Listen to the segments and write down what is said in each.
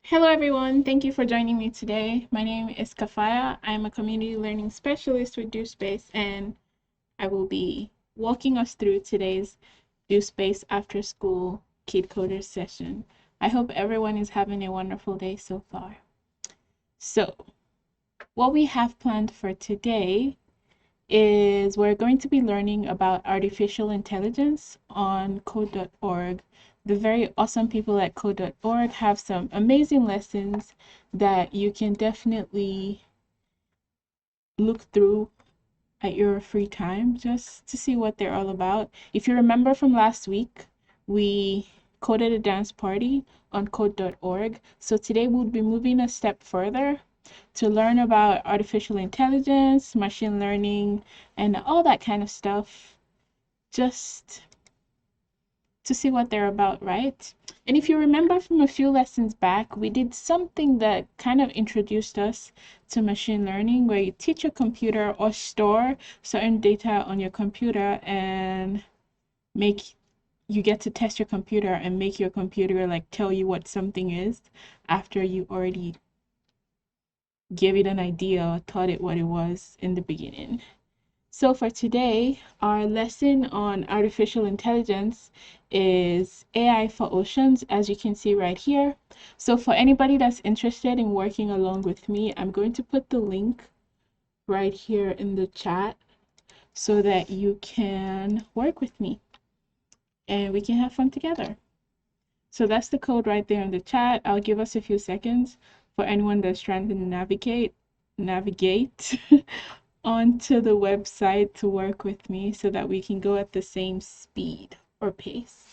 Hello, everyone. Thank you for joining me today. My name is Kafaya. I'm a community learning specialist with DoSpace, and I will be walking us through today's DoSpace after school Kid Coders session. I hope everyone is having a wonderful day so far. So, what we have planned for today is we're going to be learning about artificial intelligence on code.org. The very awesome people at code.org have some amazing lessons that you can definitely look through at your free time just to see what they're all about. If you remember from last week, we coded a dance party on code.org. So today we'll be moving a step further to learn about artificial intelligence, machine learning, and all that kind of stuff, just to see what they're about, right? And if you remember from a few lessons back, we did something that kind of introduced us to machine learning, where you teach a computer or store certain data on your computer and you get to test your computer and make your computer like tell you what something is after you already gave it an idea or taught it what it was in the beginning. So for today, our lesson on artificial intelligence is AI for Oceans, as you can see right here. So for anybody that's interested in working along with me, I'm going to put the link right here in the chat so that you can work with me and we can have fun together. So that's the code right there in the chat. I'll give us a few seconds for anyone that's trying to navigate onto the website to work with me so that we can go at the same speed or pace.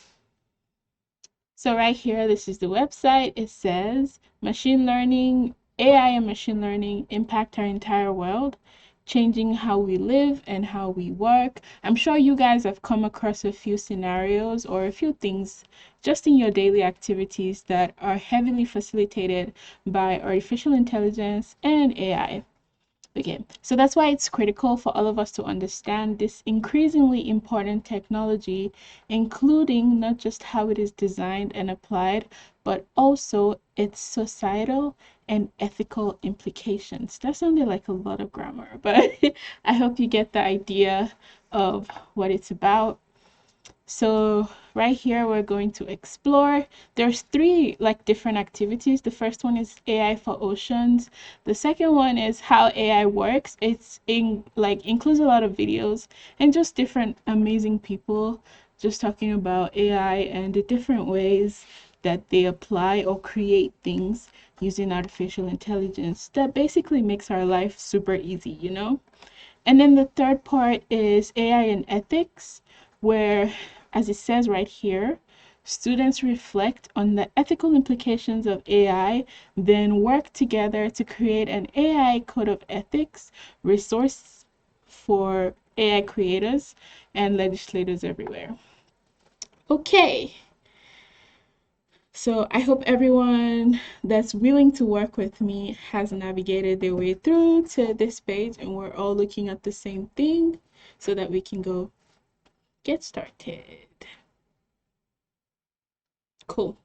So right here, this is the website. It says machine learning, AI and machine learning impact our entire world, changing how we live and how we work. I'm sure you guys have come across a few scenarios or a few things just in your daily activities that are heavily facilitated by artificial intelligence and AI. Okay, so that's why it's critical for all of us to understand this increasingly important technology, including not just how it is designed and applied, but also its societal and ethical implications. That sounded like a lot of grammar, but I hope you get the idea of what it's about. So right here, we're going to explore. There's three different activities. The first one is AI for Oceans. The second one is how AI works. It's includes a lot of videos and just different amazing people just talking about AI and the different ways that they apply or create things using artificial intelligence that basically makes our life super easy, you know? And then the third part is AI and ethics, where, as it says right here, students reflect on the ethical implications of AI, then work together to create an AI code of ethics resource for AI creators and legislators everywhere. Okay. So I hope everyone that's willing to work with me has navigated their way through to this page and we're all looking at the same thing so that we can go get started. Cool.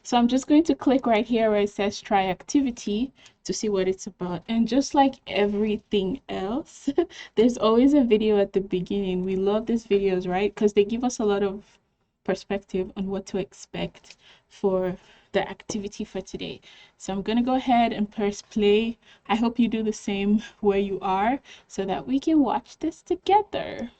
So I'm just going to click right here where it says try activity to see what it's about. And just like everything else, there's always a video at the beginning. We love these videos, right? Because they give us a lot of perspective on what to expect for the activity for today. So I'm going to go ahead and press play. I hope you do the same where you are so that we can watch this together.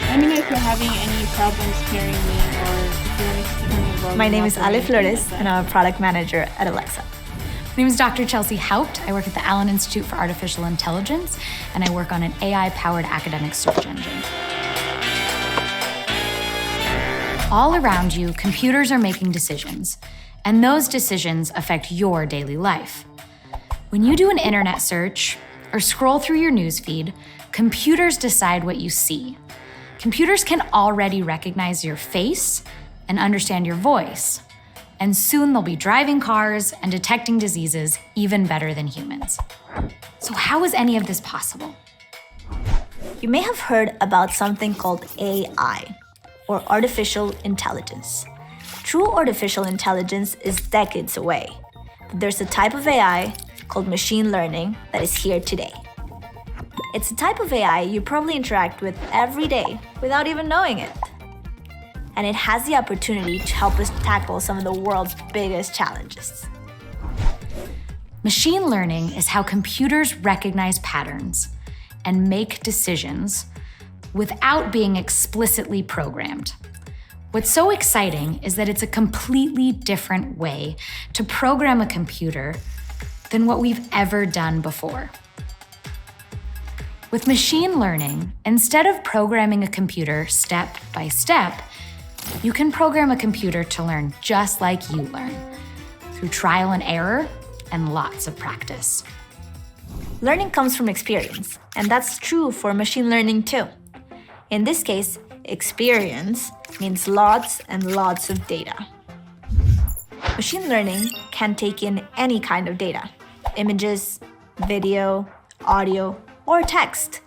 Let me know if you're having any problems hearing me or if you want me to turn the volume. My name is Ale Flores, and I'm a product manager at Alexa. My name is Dr. Chelsea Haupt. I work at the Allen Institute for Artificial Intelligence, and I work on an AI-powered academic search engine. All around you, computers are making decisions, and those decisions affect your daily life. When you do an internet search or scroll through your newsfeed, computers decide what you see. Computers can already recognize your face and understand your voice, and soon they'll be driving cars and detecting diseases even better than humans. So how is any of this possible? You may have heard about something called AI. or artificial intelligence. True artificial intelligence is decades away, but there's a type of AI called machine learning that is here today. It's a type of AI you probably interact with every day without even knowing it. And it has the opportunity to help us tackle some of the world's biggest challenges. Machine learning is how computers recognize patterns and make decisions without being explicitly programmed. What's so exciting is that it's a completely different way to program a computer than what we've ever done before. With machine learning, instead of programming a computer step by step, you can program a computer to learn just like you learn, through trial and error and lots of practice. Learning comes from experience, and that's true for machine learning too. In this case, experience means lots and lots of data. Machine learning can take in any kind of data, images, video, audio, or text,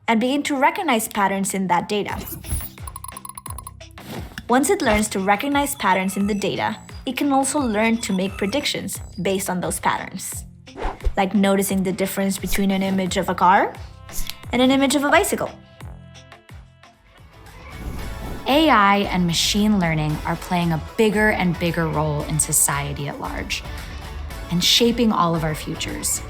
and begin to recognize patterns in that data. Once it learns to recognize patterns in the data, it can also learn to make predictions based on those patterns, like noticing the difference between an image of a car and an image of a bicycle. AI and machine learning are playing a bigger and bigger role in society at large and shaping all of our futures.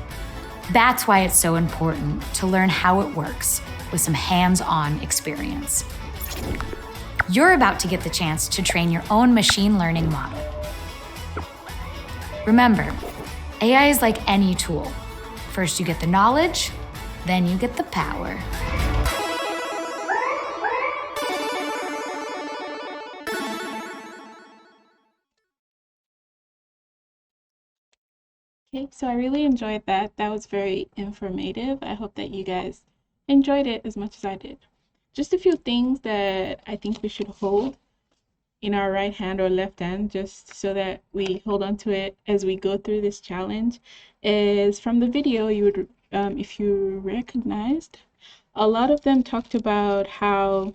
That's why it's so important to learn how it works with some hands-on experience. You're about to get the chance to train your own machine learning model. Remember, AI is like any tool. First you get the knowledge, then you get the power. Okay, so I really enjoyed that. That was very informative. I hope that you guys enjoyed it as much as I did. Just a few things that I think we should hold in our right hand or left hand, just so that we hold on to it as we go through this challenge, is from the video, you would, if you recognized, a lot of them talked about how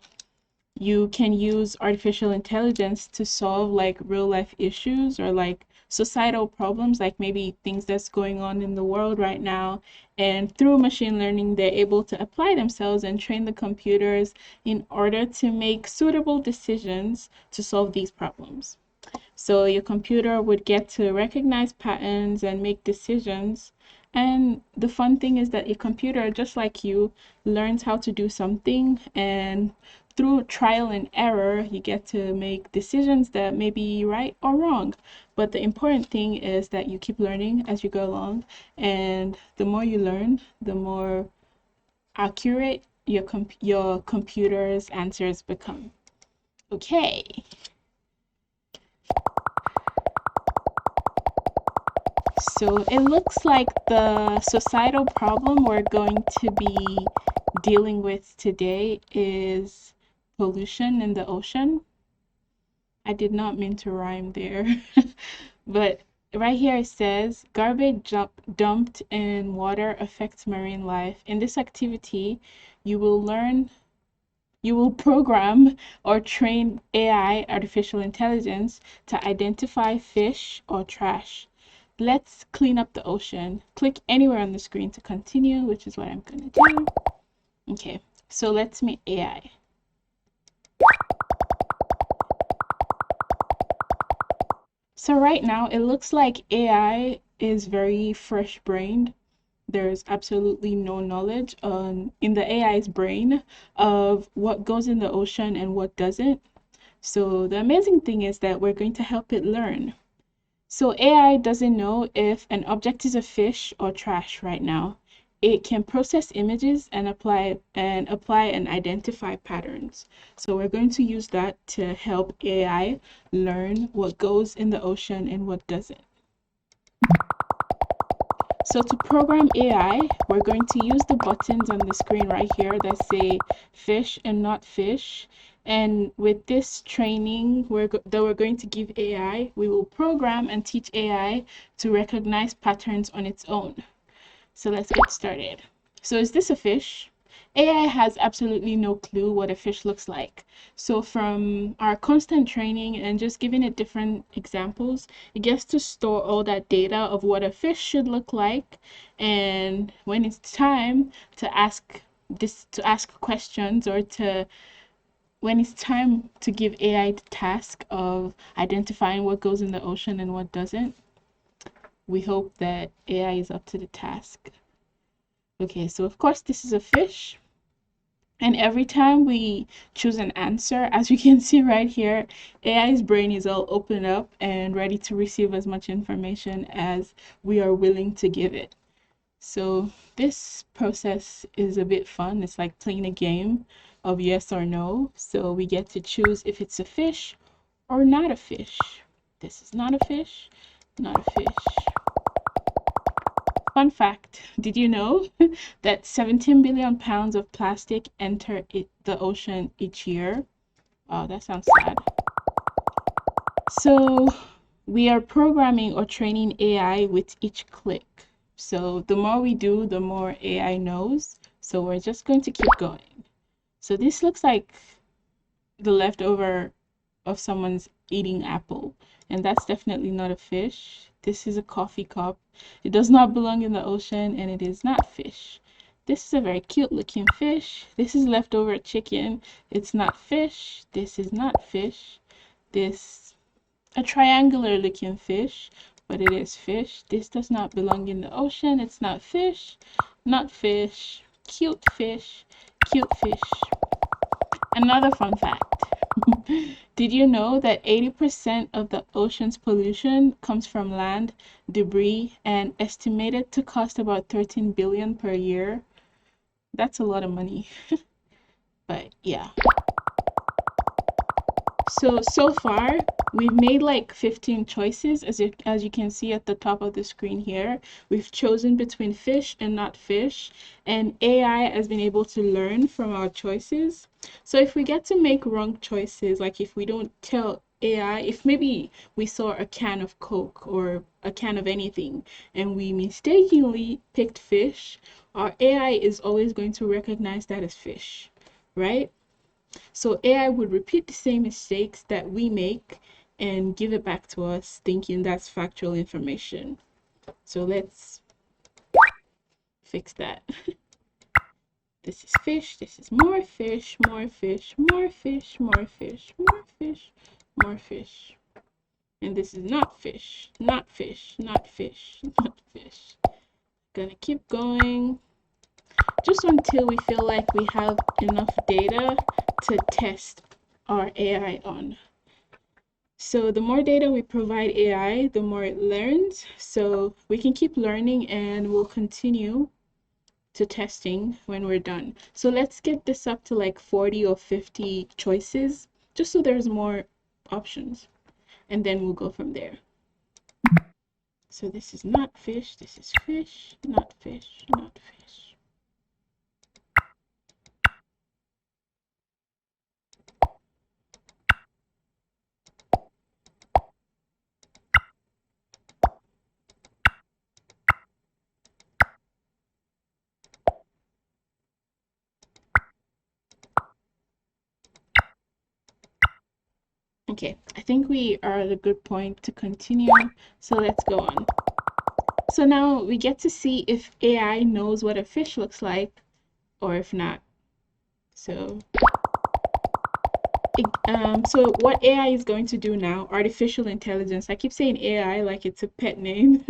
you can use artificial intelligence to solve like real life issues or like societal problems, like maybe things that's going on in the world right now. And through machine learning, they're able to apply themselves and train the computers in order to make suitable decisions to solve these problems. So your computer would get to recognize patterns and make decisions. And the fun thing is that a computer, just like you, learns how to do something, and through trial and error, you get to make decisions that may be right or wrong. But the important thing is that you keep learning as you go along, and the more you learn, the more accurate your computer's answers become. Okay. So it looks like the societal problem we're going to be dealing with today is pollution in the ocean. I did not mean to rhyme there, but right here it says garbage dumped in water affects marine life. In this activity, you will program or train AI, artificial intelligence, to identify fish or trash. Let's clean up the ocean. Click anywhere on the screen to continue, which is what I'm going to do. Okay, so let's meet AI. So right now, it looks like AI is very fresh-brained. There's absolutely no knowledge in the AI's brain of what goes in the ocean and what doesn't. So the amazing thing is that we're going to help it learn. So AI doesn't know if an object is a fish or trash right now. It can process images and apply and identify patterns. So we're going to use that to help AI learn what goes in the ocean and what doesn't. So to program AI, we're going to use the buttons on the screen right here that say fish and not fish. And with this training that we're going to give AI, we will program and teach AI to recognize patterns on its own. So let's get started. So is this a fish? AI has absolutely no clue what a fish looks like. So from our constant training and just giving it different examples, it gets to store all that data of what a fish should look like. And when it's time to ask questions, or to when it's time to give AI the task of identifying what goes in the ocean and what doesn't, we hope that AI is up to the task. Okay, so of course this is a fish. And every time we choose an answer, as you can see right here, AI's brain is all open up and ready to receive as much information as we are willing to give it. So this process is a bit fun. It's like playing a game of yes or no. So we get to choose if it's a fish or not a fish. This is not a fish, not a fish. Fun fact, did you know that 17 billion pounds of plastic enter the ocean each year? Oh, that sounds sad. So we are programming or training AI with each click. So the more we do, the more AI knows. So we're just going to keep going. So this looks like the leftover of someone's eating apple, and that's definitely not a fish. This is a coffee cup. It does not belong in the ocean, and it is not fish. This is a very cute looking fish. This is leftover chicken. It's not fish. This is not fish. This, a triangular looking fish, but it is fish. This does not belong in the ocean. It's not fish. Not fish. Cute fish. Cute fish. Another fun fact. Did you know that 80% of the ocean's pollution comes from land, debris, and estimated to cost about 13 billion per year? That's a lot of money. But yeah. So far, we've made like 15 choices, as you can see at the top of the screen here. We've chosen between fish and not fish, and AI has been able to learn from our choices. So if we get to make wrong choices, like if we don't tell AI, if maybe we saw a can of Coke or a can of anything and we mistakenly picked fish, our AI is always going to recognize that as fish, right? So AI would repeat the same mistakes that we make and give it back to us thinking that's factual information. So let's fix that. This is fish, this is more fish, more fish, more fish, more fish, more fish, more fish. And this is not fish, not fish, not fish, not fish. Gonna keep going just until we feel like we have enough data to test our AI on. So the more data we provide AI, the more it learns. So we can keep learning and we'll continue to testing when we're done. So let's get this up to like 40 or 50 choices, just so there's more options. And then we'll go from there. So this is not fish, this is fish, not fish, not fish. Okay, I think we are at a good point to continue, so let's go on. So now we get to see if AI knows what a fish looks like or if not. So what AI is going to do now, artificial intelligence, I keep saying AI like it's a pet name,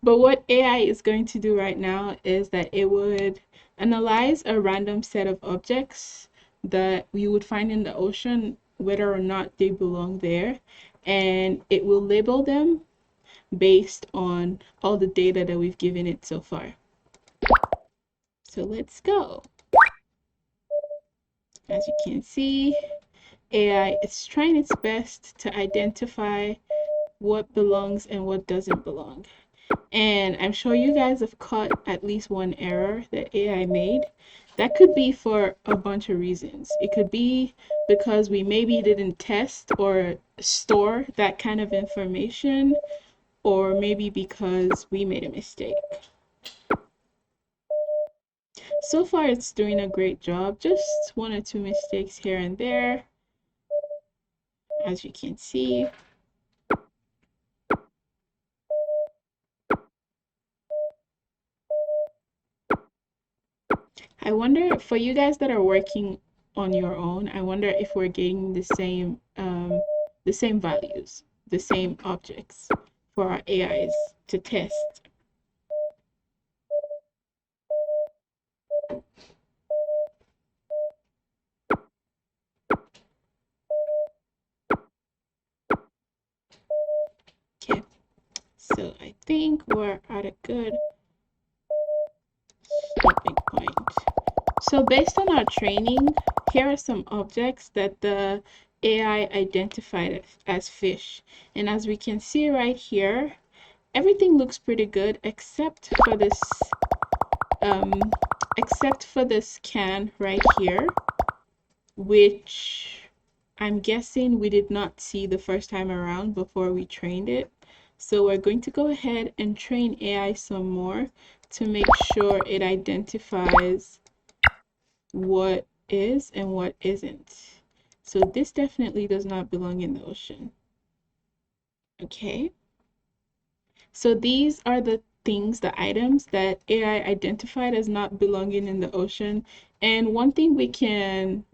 but what AI is going to do right now is that it would analyze a random set of objects that we would find in the ocean, whether or not they belong there, and it will label them based on all the data that we've given it so far. So let's go. As you can see, AI is trying its best to identify what belongs and what doesn't belong. And I'm sure you guys have caught at least one error that AI made. That could be for a bunch of reasons. It could be because we maybe didn't test or store that kind of information, or maybe because we made a mistake. so far it's doing a great job. Just one or two mistakes here and there, as you can see. I wonder, for you guys that are working on your own, I wonder if we're getting the same values, the same objects for our AIs to test. Okay, so I think we're at a good stopping point. So based on our training, here are some objects that the AI identified as fish. And as we can see right here, everything looks pretty good except for this can right here, which I'm guessing we did not see the first time around before we trained it. So we're going to go ahead and train AI some more to make sure it identifies what is and what isn't. So this definitely does not belong in the ocean. Okay. So these are the things, the items that AI identified as not belonging in the ocean. And one thing we can,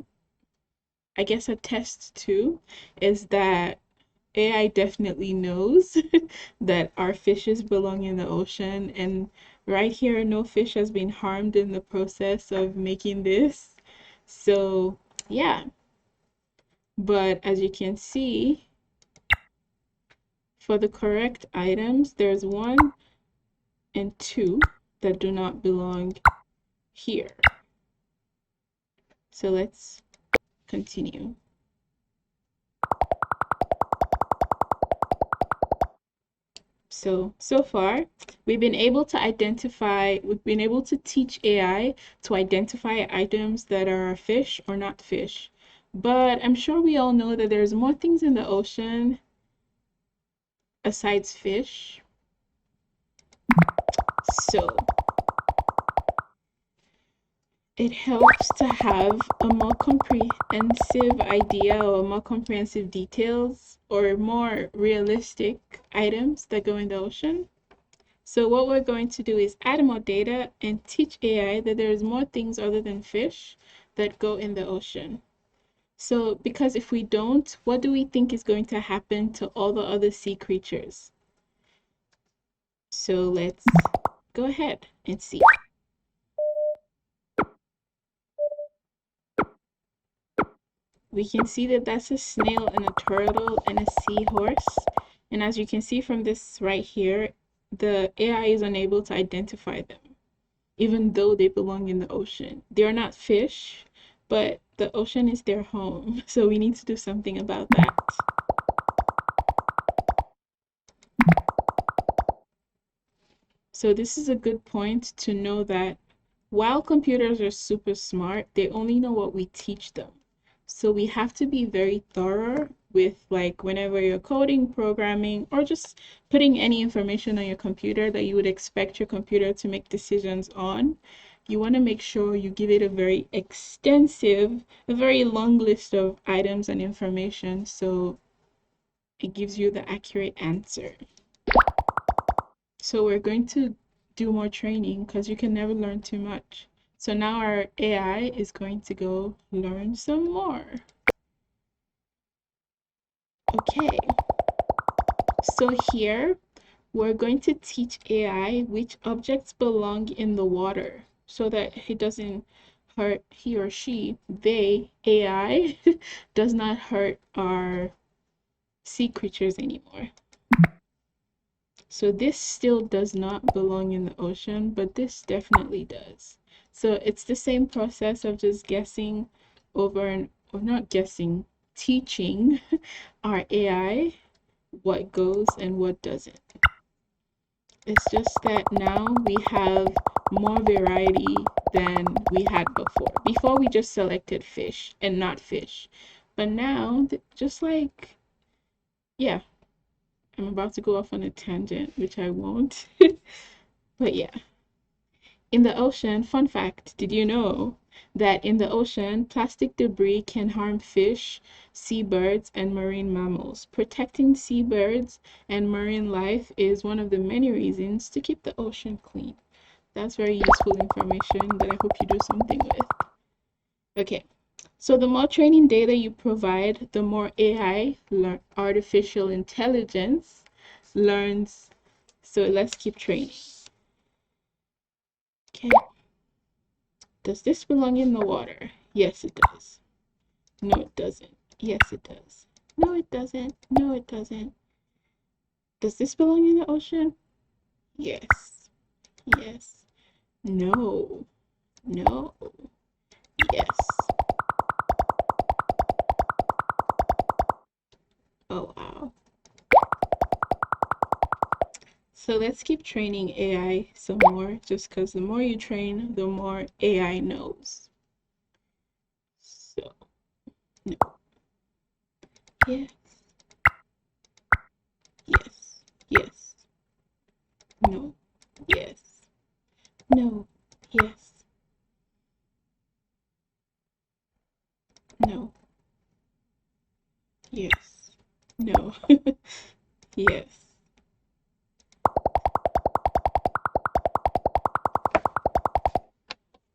I guess, attest to is that AI definitely knows that our fishes belong in the ocean. And right here, no fish has been harmed in the process of making this. So yeah, but as you can see, for the correct items, there's 1 and 2 that do not belong here. So let's continue. So far, we've been able to teach AI to identify items that are fish or not fish. But I'm sure we all know that there's more things in the ocean besides fish. So it helps to have a more comprehensive idea or more comprehensive details or more realistic items that go in the ocean. So what we're going to do is add more data and teach AI that there's more things other than fish that go in the ocean. So because if we don't, what do we think is going to happen to all the other sea creatures? So let's go ahead and see. We can see that that's a snail and a turtle and a seahorse. And as you can see from this right here, the AI is unable to identify them, even though they belong in the ocean. They're not fish, but the ocean is their home. So we need to do something about that. So this is a good point to know that while computers are super smart, they only know what we teach them. So we have to be very thorough with, like, whenever you're coding, programming, or just putting any information on your computer that you would expect your computer to make decisions on. You want to make sure you give it a very extensive, a very long list of items and information so it gives you the accurate answer. So we're going to do more training because you can never learn too much. So now our AI is going to go learn some more. Okay, so here we're going to teach AI which objects belong in the water so that he doesn't hurt, he or she, AI, does not hurt our sea creatures anymore. So this still does not belong in the ocean, but this definitely does. So it's the same process of just guessing over and, or not guessing, teaching our AI what goes and what doesn't. It's just that now we have more variety than we had before. Before we just selected fish and not fish. But now, just like, yeah, I'm about to go off on a tangent, which I won't. But yeah. In the ocean, fun fact, did you know that in the ocean, plastic debris can harm fish, seabirds, and marine mammals? Protecting seabirds and marine life is one of the many reasons to keep the ocean clean. That's very useful information that I hope you do something with. Okay, so the more training data you provide, the more AI, artificial intelligence, learns. So let's keep training. Okay. Does this belong in the water? Yes, it does. No, it doesn't. Yes, it does. No, it doesn't. No, it doesn't. Does this belong in the ocean? Yes. Yes. No. No. Yes. Oh, wow. So let's keep training AI some more, just because the more you train, the more AI knows. So, no. Yes. Yes. Yes. No. Yes. No. Yes. No. Yes. No. Yes.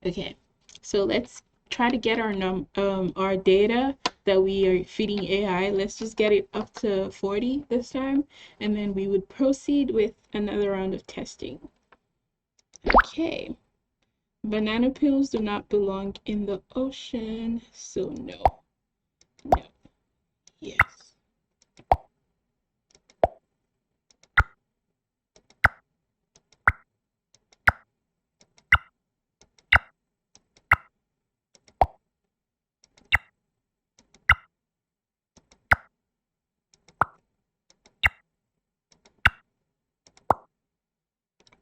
Okay, so let's try to get our data that we are feeding AI. Let's just get it up to 40 this time, and then we would proceed with another round of testing. Okay, banana peels do not belong in the ocean, so no. No. Yes.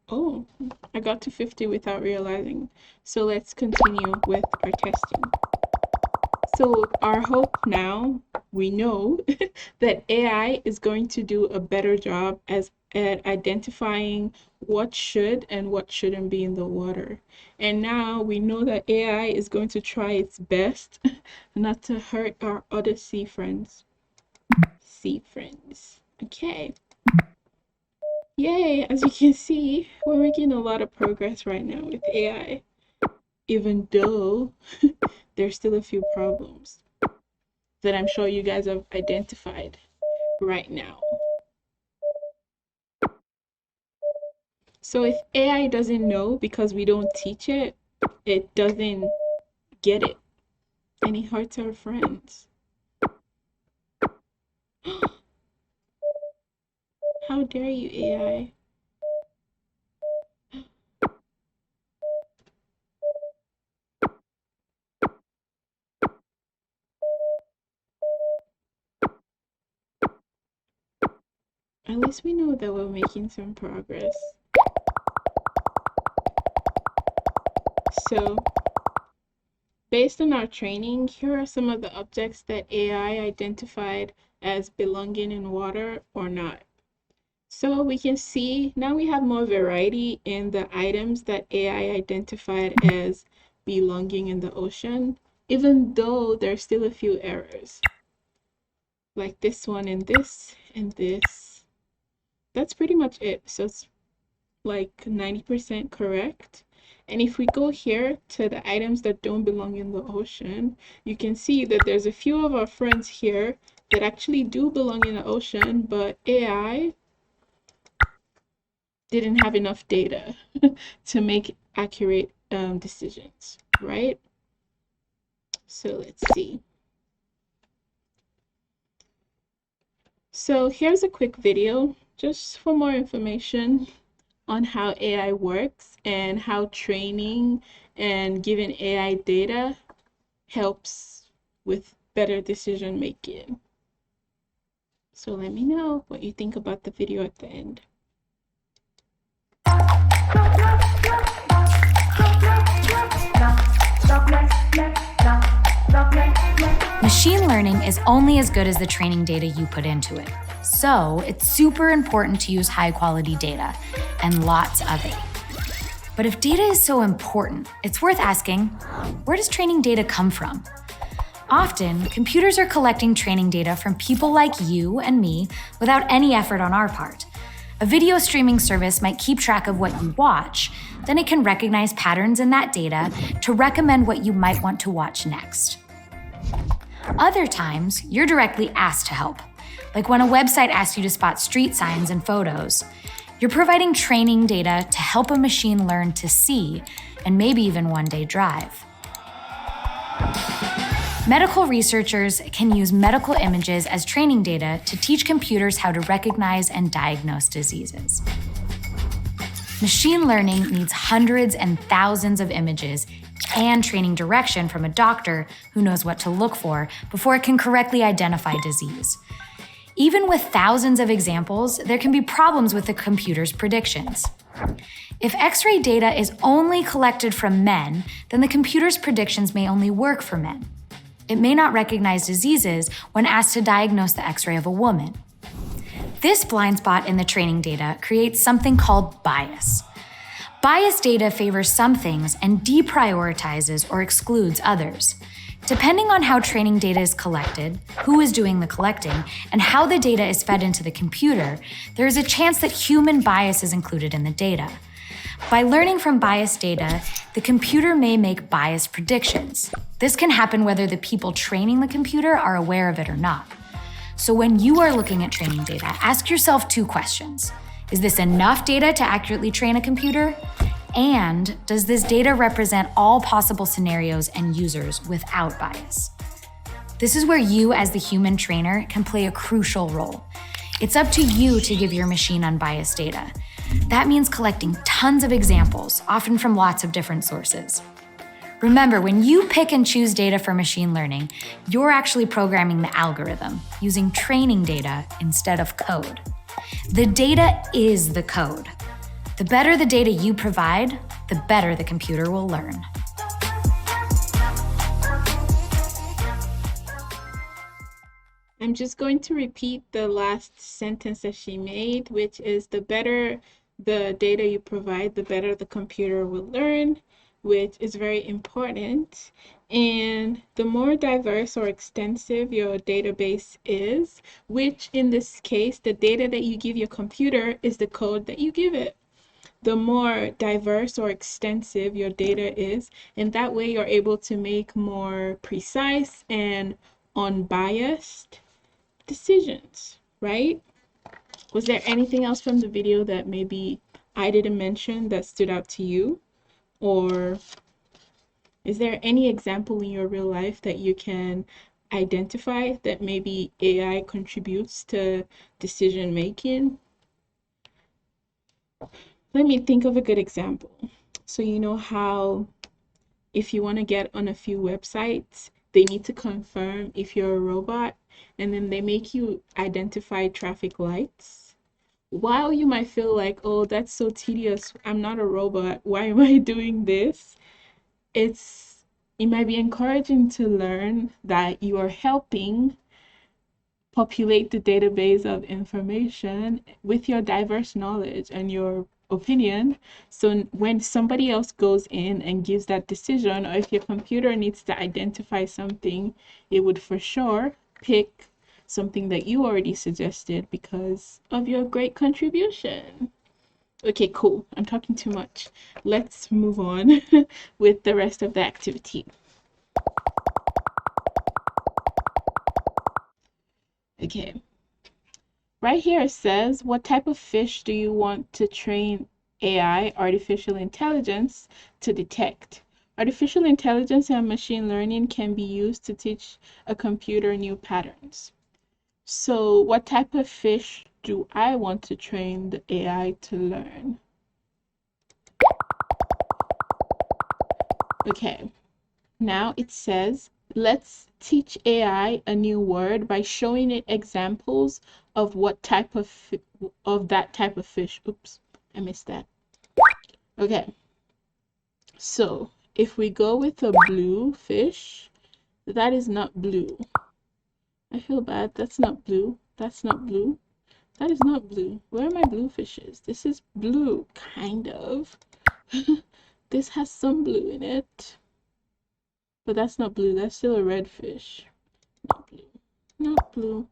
Oh, I got to 50 without realizing. So let's continue with our testing. So our hope now, we know that AI is going to do a better job at identifying what should and what shouldn't be in the water. And now we know that AI is going to try its best not to hurt our other sea friends. Okay. Yay, as you can see, we're making a lot of progress right now with AI, even though there's still a few problems that I'm sure you guys have identified right now. So if AI doesn't know because we don't teach it, it doesn't get it, and it hurts our friends. How dare you, AI? At least we know that we're making some progress. So, based on our training, here are some of the objects that AI identified as belonging in water or not. So we can see now we have more variety in the items that AI identified as belonging in the ocean, even though there's still a few errors. Like this one and this and this. That's pretty much it. So it's like 90% correct. And if we go here to the items that don't belong in the ocean, you can see that there's a few of our friends here that actually do belong in the ocean, but AI didn't have enough data to make accurate decisions, right? So let's see. So here's a quick video just for more information on how AI works and how training and giving AI data helps with better decision making. So let me know what you think about the video at the end. Machine learning is only as good as the training data you put into it. So it's super important to use high quality data and lots of it. But if data is so important, it's worth asking, where does training data come from? Often, computers are collecting training data from people like you and me without any effort on our part. A video streaming service might keep track of what you watch, then it can recognize patterns in that data to recommend what you might want to watch next. Other times, you're directly asked to help, like when a website asks you to spot street signs and photos. You're providing training data to help a machine learn to see and maybe even one day drive. Medical researchers can use medical images as training data to teach computers how to recognize and diagnose diseases. Machine learning needs hundreds and thousands of images and training direction from a doctor who knows what to look for before it can correctly identify disease. Even with thousands of examples, there can be problems with the computer's predictions. If X-ray data is only collected from men, then the computer's predictions may only work for men. It may not recognize diseases when asked to diagnose the X-ray of a woman. This blind spot in the training data creates something called bias. Biased data favors some things and deprioritizes or excludes others. Depending on how training data is collected, who is doing the collecting, and how the data is fed into the computer, there is a chance that human bias is included in the data. By learning from biased data, the computer may make biased predictions. This can happen whether the people training the computer are aware of it or not. So when you are looking at training data, ask yourself 2 questions. Is this enough data to accurately train a computer? And does this data represent all possible scenarios and users without bias? This is where you, as the human trainer, can play a crucial role. It's up to you to give your machine unbiased data. That means collecting tons of examples, often from lots of different sources. Remember, when you pick and choose data for machine learning, you're actually programming the algorithm using training data instead of code. The data is the code. The better the data you provide, the better the computer will learn. I'm just going to repeat the last sentence that she made, which is the better the data you provide, the better the computer will learn, which is very important. And the more diverse or extensive your database is, which in this case, the data that you give your computer is the code that you give it. The more diverse or extensive your data is, and that way you're able to make more precise and unbiased decisions, right? Was there anything else from the video that maybe I didn't mention that stood out to you? Or is there any example in your real life that you can identify that maybe AI contributes to decision making? Let me think of a good example. So you know how if you want to get on a few websites, they need to confirm if you're a robot, and then they make you identify traffic lights. While you might feel like, oh, that's so tedious, I'm not a robot, why am I doing this? It might be encouraging to learn that you are helping populate the database of information with your diverse knowledge and your opinion. So when somebody else goes in and gives that decision, or if your computer needs to identify something, it would for sure pick something that you already suggested because of your great contribution. Okay, cool. I'm talking too much. Let's move on with the rest of the activity. Okay. Right here it says, what type of fish do you want to train AI, artificial intelligence, to detect? Artificial intelligence and machine learning can be used to teach a computer new patterns. So what type of fish do I want to train the AI to learn? Okay, now it says, let's teach AI a new word by showing it examples of what type of that type of fish. Oops, I missed that. Okay, so if we go with a blue fish, that is not blue. I feel bad. That's not blue. That's not blue. That is not blue. Where are my blue fishes? This is blue, kind of. This has some blue in it. But that's not blue, that's still a red fish. Not blue, not blue,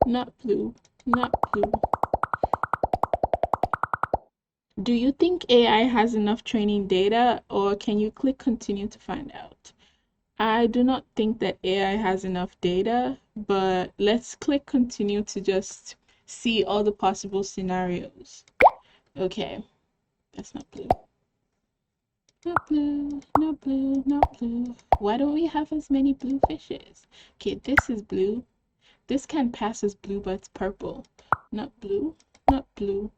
not blue, not blue. Do you think AI has enough training data, or can you click continue to find out? I do not think that AI has enough data, but let's click continue to just see all the possible scenarios. Okay, that's not blue. Not blue, not blue, not blue. Why don't we have as many blue fishes? Okay, this is blue. This can pass as blue, but it's purple. Not blue, not blue,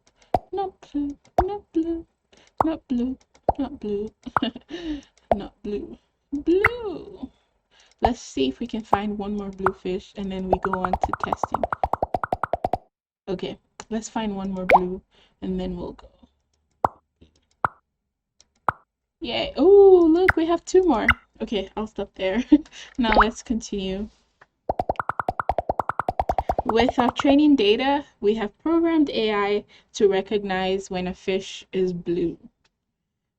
not blue, not blue, not blue, not blue, not blue, blue. Let's see if we can find one more blue fish and then we go on to testing. Okay, let's find one more blue and then we'll go. Yay. Oh, look, we have two more. Okay, I'll stop there. Now let's continue. With our training data, we have programmed AI to recognize when a fish is blue.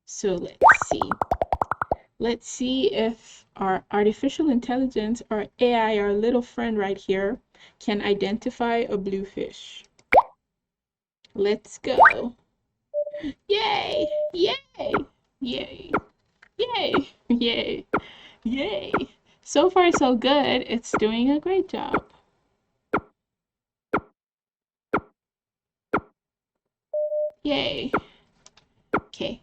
So let's see. Let's see if our artificial intelligence, or AI, our little friend right here, can identify a blue fish. Let's go. Yay! Yay! Yay! Yay! Yay! Yay! So far, so good. It's doing a great job. Yay! Okay.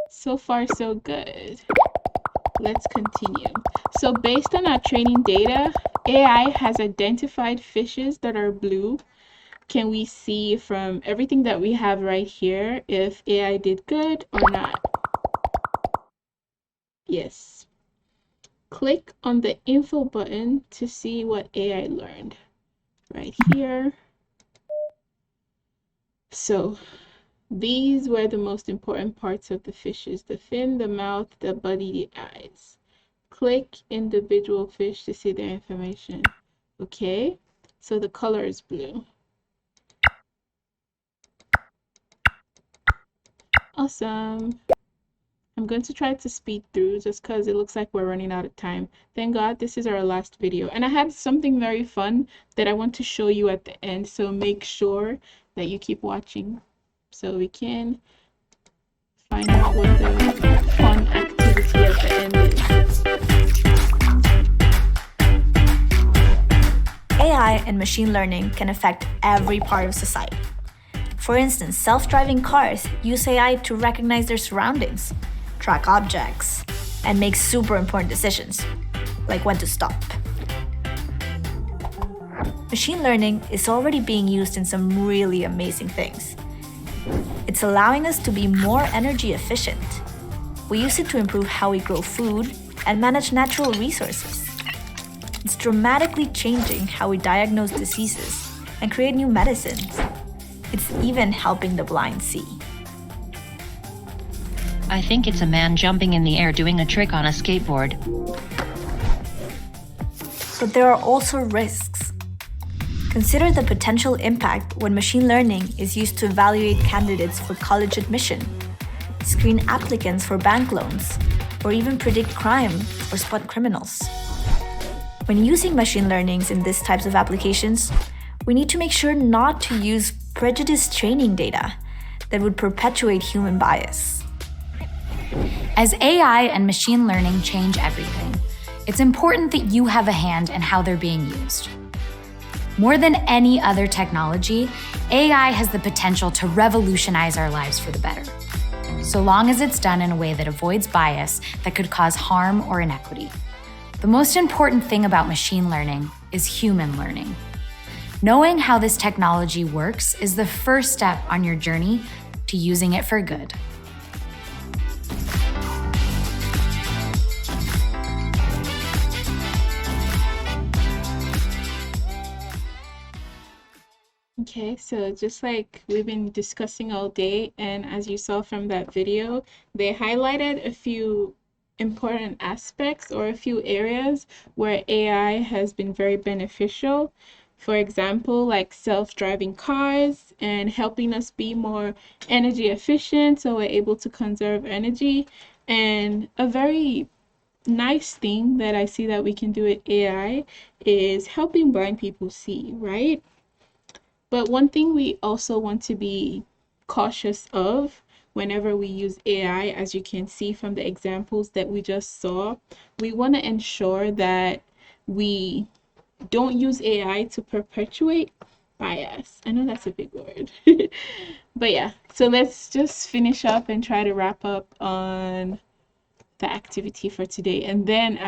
So far, so good. Let's continue. So based on our training data, AI has identified fishes that are blue. Can we see from everything that we have right here if AI did good or not? Yes. Click on the info button to see what AI learned right here. So these were the most important parts of the fishes: the fin, the mouth, the body, the eyes. Click individual fish to see their information. Okay, so the color is blue. Awesome. I'm going to try to speed through just because it looks like we're running out of time. Thank God this is our last video. And I have something very fun that I want to show you at the end, so make sure that you keep watching so we can find out what the fun activity at the end is. AI and machine learning can affect every part of society. For instance, self-driving cars use AI to recognize their surroundings, track objects, and make super important decisions, like when to stop. Machine learning is already being used in some really amazing things. It's allowing us to be more energy efficient. We use it to improve how we grow food and manage natural resources. It's dramatically changing how we diagnose diseases and create new medicines. It's even helping the blind see. I think it's a man jumping in the air doing a trick on a skateboard. But there are also risks. Consider the potential impact when machine learning is used to evaluate candidates for college admission, screen applicants for bank loans, or even predict crime or spot criminals. When using machine learning in these types of applications, we need to make sure not to use prejudiced training data that would perpetuate human bias. As AI and machine learning change everything, it's important that you have a hand in how they're being used. More than any other technology, AI has the potential to revolutionize our lives for the better, so long as it's done in a way that avoids bias that could cause harm or inequity. The most important thing about machine learning is human learning. Knowing how this technology works is the first step on your journey to using it for good. Okay, so just like we've been discussing all day, and as you saw from that video, they highlighted a few important aspects or a few areas where AI has been very beneficial. For example, like self-driving cars and helping us be more energy efficient so we're able to conserve energy. And a very nice thing that I see that we can do with AI is helping blind people see, right? But one thing we also want to be cautious of whenever we use AI, as you can see from the examples that we just saw, we want to ensure that we don't use AI to perpetuate bias. I know that's a big word. But yeah, so let's just finish up and try to wrap up on the activity for today. And then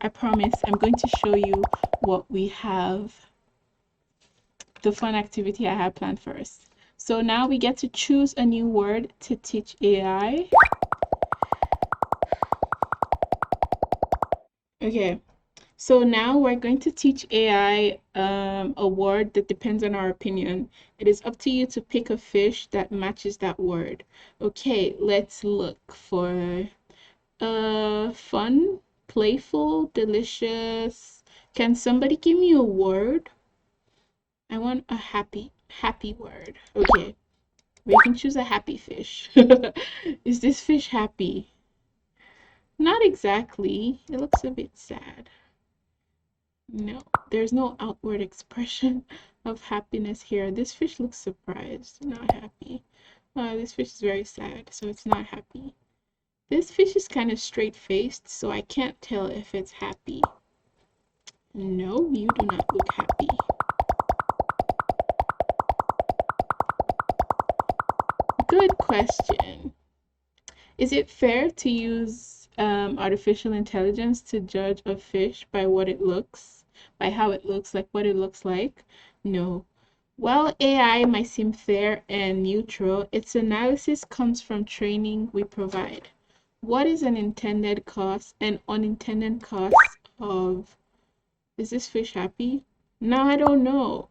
I promise I'm going to show you what we have, the fun activity I have planned for us. So now we get to choose a new word to teach AI. Okay, so now we're going to teach AI a word that depends on our opinion. It is up to you to pick a fish that matches that word. Okay, let's look for fun, playful, delicious. Can somebody give me a word? I want a happy word. Okay, we can choose a happy fish. Is this fish happy? Not exactly. It looks a bit sad. No, there's no outward expression of happiness here. This fish looks surprised, not happy. This fish is very sad, so it's not happy. This fish is kind of straight-faced, so I can't tell if it's happy. No, you do not look happy. Good question. Is it fair to use artificial intelligence to judge a fish by what it looks, by how it looks, like what it looks like? No. While AI might seem fair and neutral, its analysis comes from training we provide. What is an intended cost and unintended cost of, is this fish happy? No, I don't know.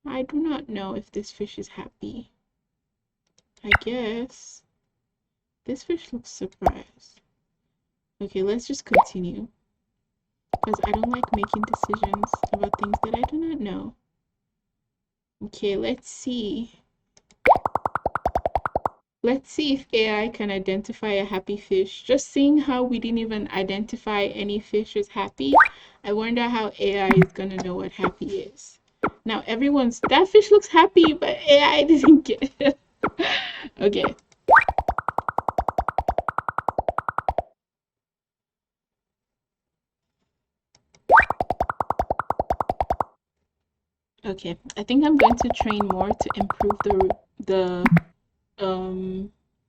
I do not know if this fish is happy. I guess. This fish looks surprised. Okay, let's just continue. Because I don't like making decisions about things that I do not know. Okay, let's see. Let's see if AI can identify a happy fish. Just seeing how we didn't even identify any fish as happy, I wonder how AI is gonna know what happy is. Now that fish looks happy, but AI didn't get it. Okay. Okay, I think I'm going to train more to improve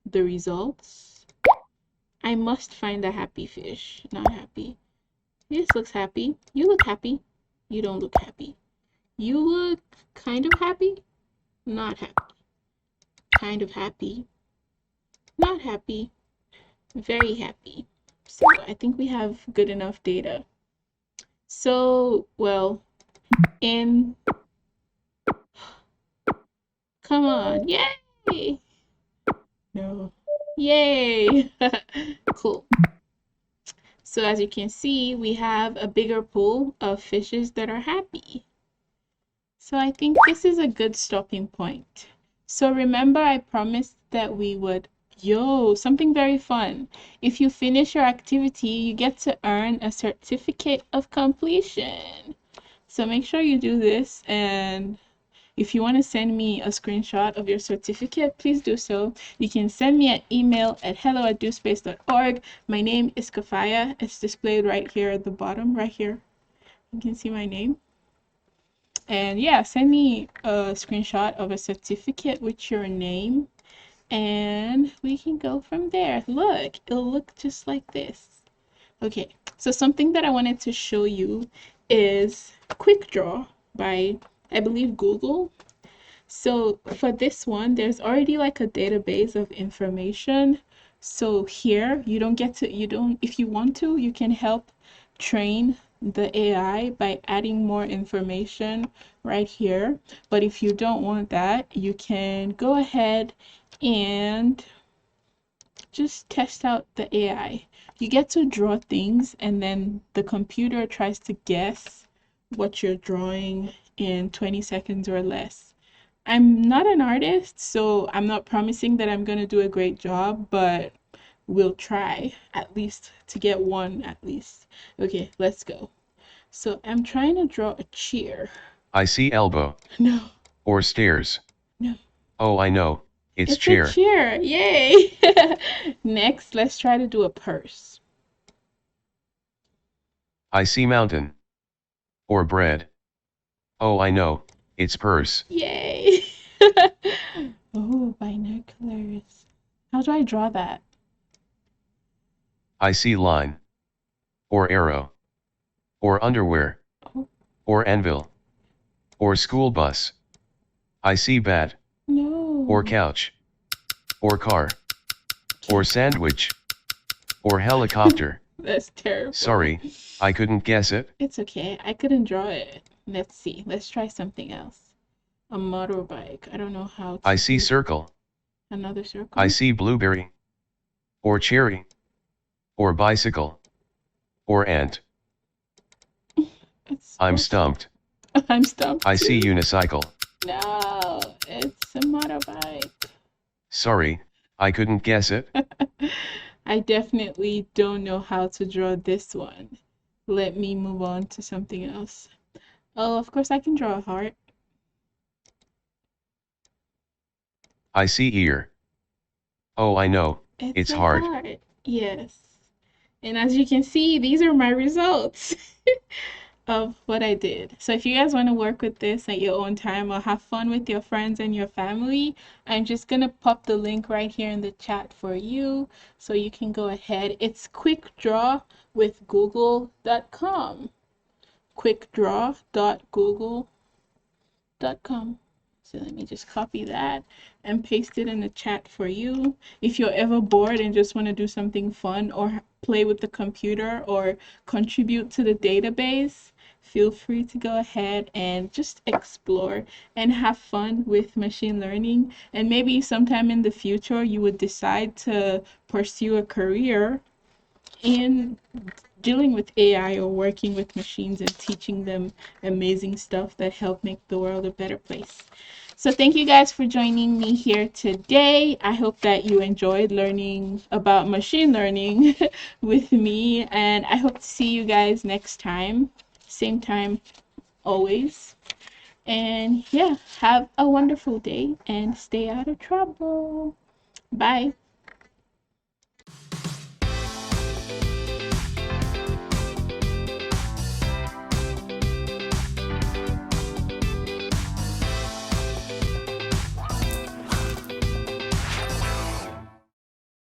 the results. I must find a happy fish. Not happy. This looks happy. You look happy. You don't look happy. You look kind of happy. Not happy. Kind of happy. Not happy. Very happy. So I think we have good enough data. So, well, come on. Yay! No. Yay! Cool. So as you can see, we have a bigger pool of fishes that are happy. So I think this is a good stopping point. So remember, I promised that we would, something very fun. If you finish your activity, you get to earn a certificate of completion. So make sure you do this, and if you want to send me a screenshot of your certificate, please do so. You can send me an email at hello@dospace.org. My name is Kafaya. It's displayed right here at the bottom, right here. You can see my name. And yeah, send me a screenshot of a certificate with your name, and we can go from there. Look, it'll look just like this. Okay, so something that I wanted to show you is Quick Draw by, I believe, Google. So for this one, there's already like a database of information. So here, if you want to, you can help train the AI by adding more information right here. But if you don't want that, you can go ahead and just test out the AI. You get to draw things, and then the computer tries to guess what you're drawing in 20 seconds or less. I'm not an artist, so I'm not promising that I'm gonna do a great job, but we'll try at least to get one at least. Okay, let's go. So I'm trying to draw a chair. I see elbow. No, Or stairs. no. Oh, I know. It's It's chair. a chair. Yay! Next, let's try to do a purse. I see mountain. Or bread. Oh, I know. It's purse. Yay! Oh, binoculars. How do I draw that? I see line. Or arrow. Or underwear. Oh, Or anvil. Or school bus. I see bat. no. Or couch. Or car. Or sandwich. Or helicopter. That's terrible. Sorry, I couldn't guess it. It's okay. I couldn't draw it. Let's see. Let's try something else. A motorbike. I don't know how to I see do circle. another circle. I see blueberry. Or cherry. Or bicycle. Or ant. It's I'm so- stumped. I'm stumped. I see too. unicycle. No, it's a motorbike. Sorry, I couldn't guess it. I definitely don't know how to draw this one. Let me move on to something else. Oh, of course I can draw a heart. I see ear. Oh, I know. It's a hard. heart. Yes. And as you can see, these are my results of what I did. So if you guys want to work with this at your own time or have fun with your friends and your family, I'm just gonna pop the link right here in the chat for you so you can go ahead. It's QuickDraw with google.com. quickdraw.google.com. So let me just copy that and paste it in the chat for you. If you're ever bored and just want to do something fun or play with the computer or contribute to the database, feel free to go ahead and just explore and have fun with machine learning. And maybe sometime in the future, you would decide to pursue a career in dealing with AI or working with machines and teaching them amazing stuff that help make the world a better place. So thank you guys for joining me here today. I hope that you enjoyed learning about machine learning with me, and I hope to see you guys next time. Same time always. And yeah, have a wonderful day and stay out of trouble. Bye.